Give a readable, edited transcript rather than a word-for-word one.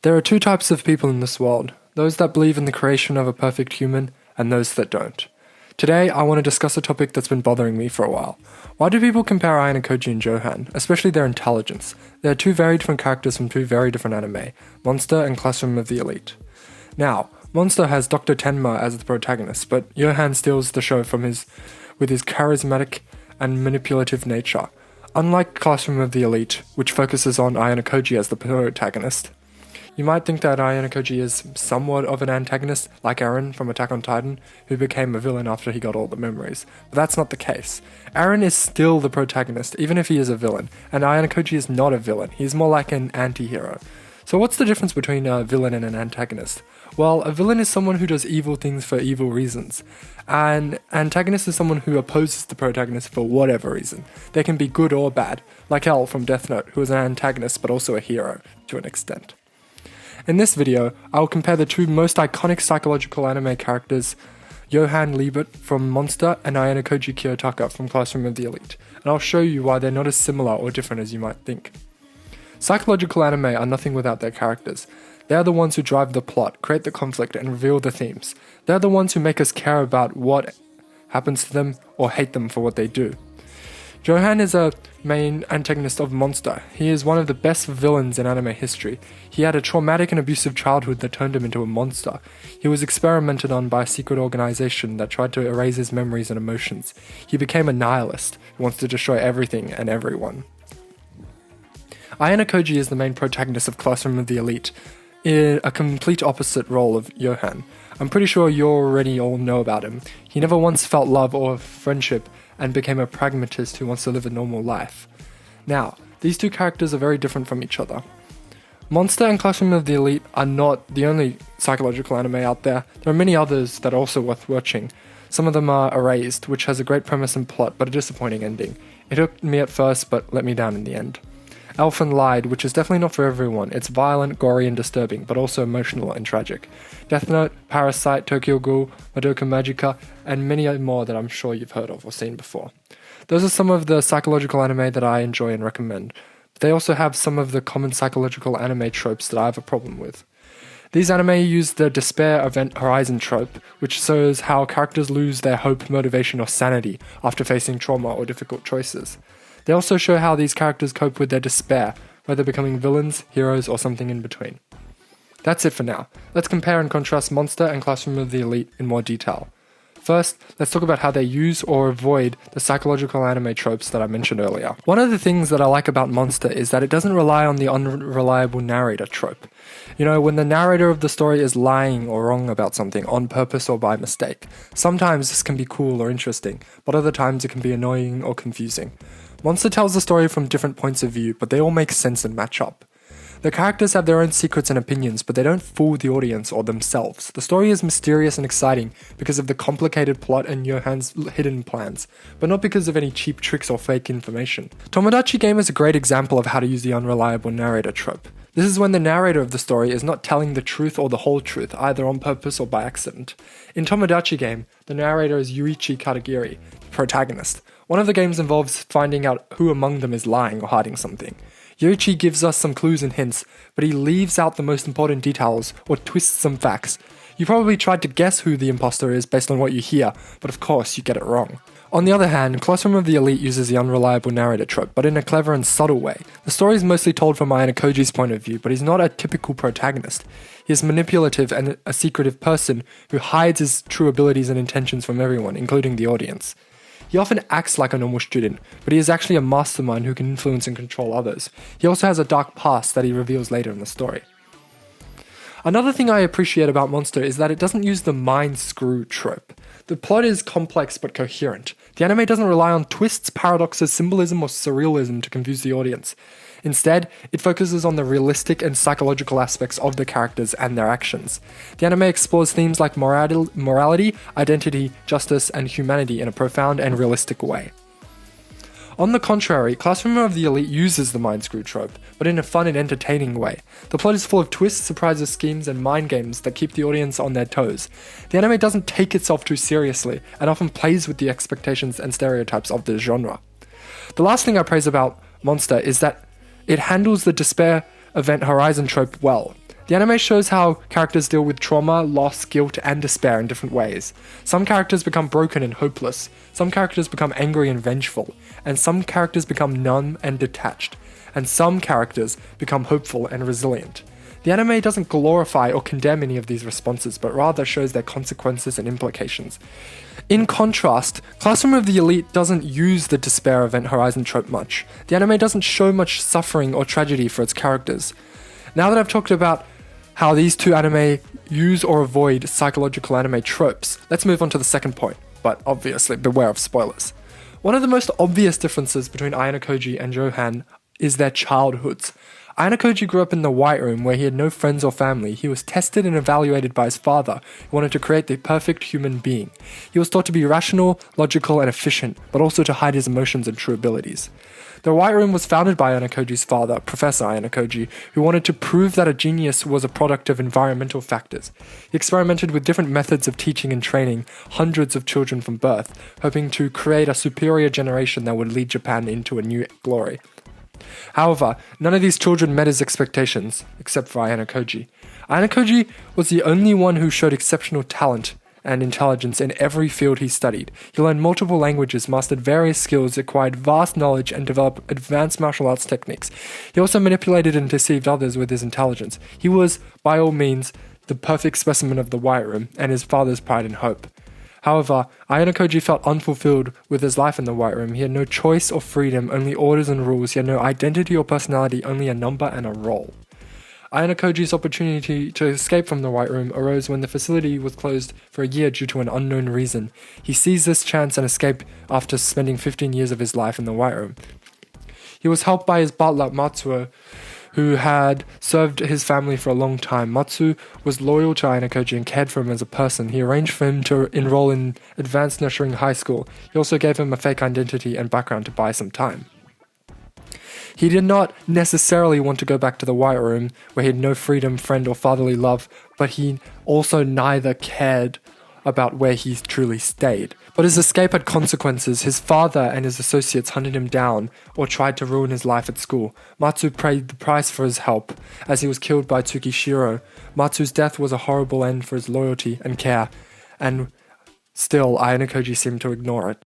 There are two types of people in this world, those that believe in the creation of a perfect human, and those that don't. Today, I want to discuss a topic that's been bothering me for a while. Why do people compare Ayanokoji and Johan, especially their intelligence? They are two very different characters from two very different anime, Monster and Classroom of the Elite. Now, Monster has Dr. Tenma as the protagonist, but Johan steals the show with his charismatic and manipulative nature. Unlike Classroom of the Elite, which focuses on Ayanokoji as the protagonist, you might think that Ayanokoji is somewhat of an antagonist, like Eren from Attack on Titan, who became a villain after he got all the memories. But that's not the case. Eren is still the protagonist, even if he is a villain, and Ayanokoji is not a villain. He's more like an anti-hero. So what's the difference between a villain and an antagonist? Well, a villain is someone who does evil things for evil reasons. An antagonist is someone who opposes the protagonist for whatever reason. They can be good or bad, like L from Death Note, who is an antagonist but also a hero, to an extent. In this video, I will compare the two most iconic psychological anime characters, Johan Liebert from Monster and Ayanokoji Kiyotaka from Classroom of the Elite, and I'll show you why they're not as similar or different as you might think. Psychological anime are nothing without their characters. They are the ones who drive the plot, create the conflict, and reveal the themes. They are the ones who make us care about what happens to them or hate them for what they do. Johan is a main antagonist of Monster. He is one of the best villains in anime history. He had a traumatic and abusive childhood that turned him into a monster. He was experimented on by a secret organization that tried to erase his memories and emotions. He became a nihilist who wants to destroy everything and everyone. Ayanokoji is the main protagonist of Classroom of the Elite, in a complete opposite role of Johan. I'm pretty sure you already all know about him. He never once felt love or friendship and became a pragmatist who wants to live a normal life. Now, these two characters are very different from each other. Monster and Classroom of the Elite are not the only psychological anime out there. There are many others that are also worth watching. Some of them are Erased, which has a great premise and plot, but a disappointing ending. It hooked me at first, but let me down in the end. Elfen Lied, which is definitely not for everyone. It's violent, gory, and disturbing, but also emotional and tragic. Death Note, Parasite, Tokyo Ghoul, Madoka Magica, and many more that I'm sure you've heard of or seen before. Those are some of the psychological anime that I enjoy and recommend. But they also have some of the common psychological anime tropes that I have a problem with. These anime use the despair event horizon trope, which shows how characters lose their hope, motivation, or sanity after facing trauma or difficult choices. They also show how these characters cope with their despair, whether becoming villains, heroes, or something in between. That's it for now. Let's compare and contrast Monster and Classroom of the Elite in more detail. First, let's talk about how they use or avoid the psychological anime tropes that I mentioned earlier. One of the things that I like about Monster is that it doesn't rely on the unreliable narrator trope. You know, when the narrator of the story is lying or wrong about something on purpose or by mistake. Sometimes this can be cool or interesting, but other times it can be annoying or confusing. Monster tells the story from different points of view, but they all make sense and match up. The characters have their own secrets and opinions, but they don't fool the audience or themselves. The story is mysterious and exciting because of the complicated plot and Johan's hidden plans, but not because of any cheap tricks or fake information. Tomodachi Game is a great example of how to use the unreliable narrator trope. This is when the narrator of the story is not telling the truth or the whole truth, either on purpose or by accident. In Tomodachi Game, the narrator is Yuichi Katagiri, the protagonist. One of the games involves finding out who among them is lying or hiding something. Yuichi gives us some clues and hints, but he leaves out the most important details or twists some facts. You probably tried to guess who the imposter is based on what you hear, but of course you get it wrong. On the other hand, Classroom of the Elite uses the unreliable narrator trope, but in a clever and subtle way. The story is mostly told from Ayanokoji's point of view, but he's not a typical protagonist. He is manipulative and a secretive person who hides his true abilities and intentions from everyone, including the audience. He often acts like a normal student, but he is actually a mastermind who can influence and control others. He also has a dark past that he reveals later in the story. Another thing I appreciate about Monster is that it doesn't use the mind screw trope. The plot is complex but coherent. The anime doesn't rely on twists, paradoxes, symbolism, or surrealism to confuse the audience. Instead, it focuses on the realistic and psychological aspects of the characters and their actions. The anime explores themes like morality, identity, justice, and humanity in a profound and realistic way. On the contrary, Classroom of the Elite uses the mind screw trope, but in a fun and entertaining way. The plot is full of twists, surprises, schemes, and mind games that keep the audience on their toes. The anime doesn't take itself too seriously, and often plays with the expectations and stereotypes of the genre. The last thing I praise about Monster is that it handles the despair event horizon trope well. The anime shows how characters deal with trauma, loss, guilt, and despair in different ways. Some characters become broken and hopeless, some characters become angry and vengeful, and some characters become numb and detached, and some characters become hopeful and resilient. The anime doesn't glorify or condemn any of these responses, but rather shows their consequences and implications. In contrast, Classroom of the Elite doesn't use the despair event horizon trope much. The anime doesn't show much suffering or tragedy for its characters. Now that I've talked about how these two anime use or avoid psychological anime tropes, let's move on to the second point, but obviously beware of spoilers. One of the most obvious differences between Ayanokoji and Johan is their childhoods. Ayanokoji grew up in the White Room where he had no friends or family. He was tested and evaluated by his father, who wanted to create the perfect human being. He was taught to be rational, logical, and efficient, but also to hide his emotions and true abilities. The White Room was founded by Ayanokoji's father, Professor Ayanokoji, who wanted to prove that a genius was a product of environmental factors. He experimented with different methods of teaching and training hundreds of children from birth, hoping to create a superior generation that would lead Japan into a new glory. However, none of these children met his expectations, except for Ayanokoji. Ayanokoji was the only one who showed exceptional talent and intelligence in every field he studied. He learned multiple languages, mastered various skills, acquired vast knowledge, and developed advanced martial arts techniques. He also manipulated and deceived others with his intelligence. He was, by all means, the perfect specimen of the White Room, and his father's pride and hope. However, Ayanokoji felt unfulfilled with his life in the White Room. He had no choice or freedom, only orders and rules. He had no identity or personality, only a number and a role. Ayanokoji's opportunity to escape from the White Room arose when the facility was closed for a year due to an unknown reason. He seized this chance and escaped after spending 15 years of his life in the White Room. He was helped by his butler, Matsuo, who had served his family for a long time. Matsu was loyal to Ayanokoji and cared for him as a person. He arranged for him to enroll in advanced nurturing high school. He also gave him a fake identity and background to buy some time. He did not necessarily want to go back to the White Room, where he had no freedom, friend, or fatherly love, but he also neither cared about where he truly stayed. But his escape had consequences. His father and his associates hunted him down or tried to ruin his life at school. Matsu paid the price for his help, as he was killed by Tsukishiro. Matsu's death was a horrible end for his loyalty and care, and still Ayanokoji seemed to ignore it.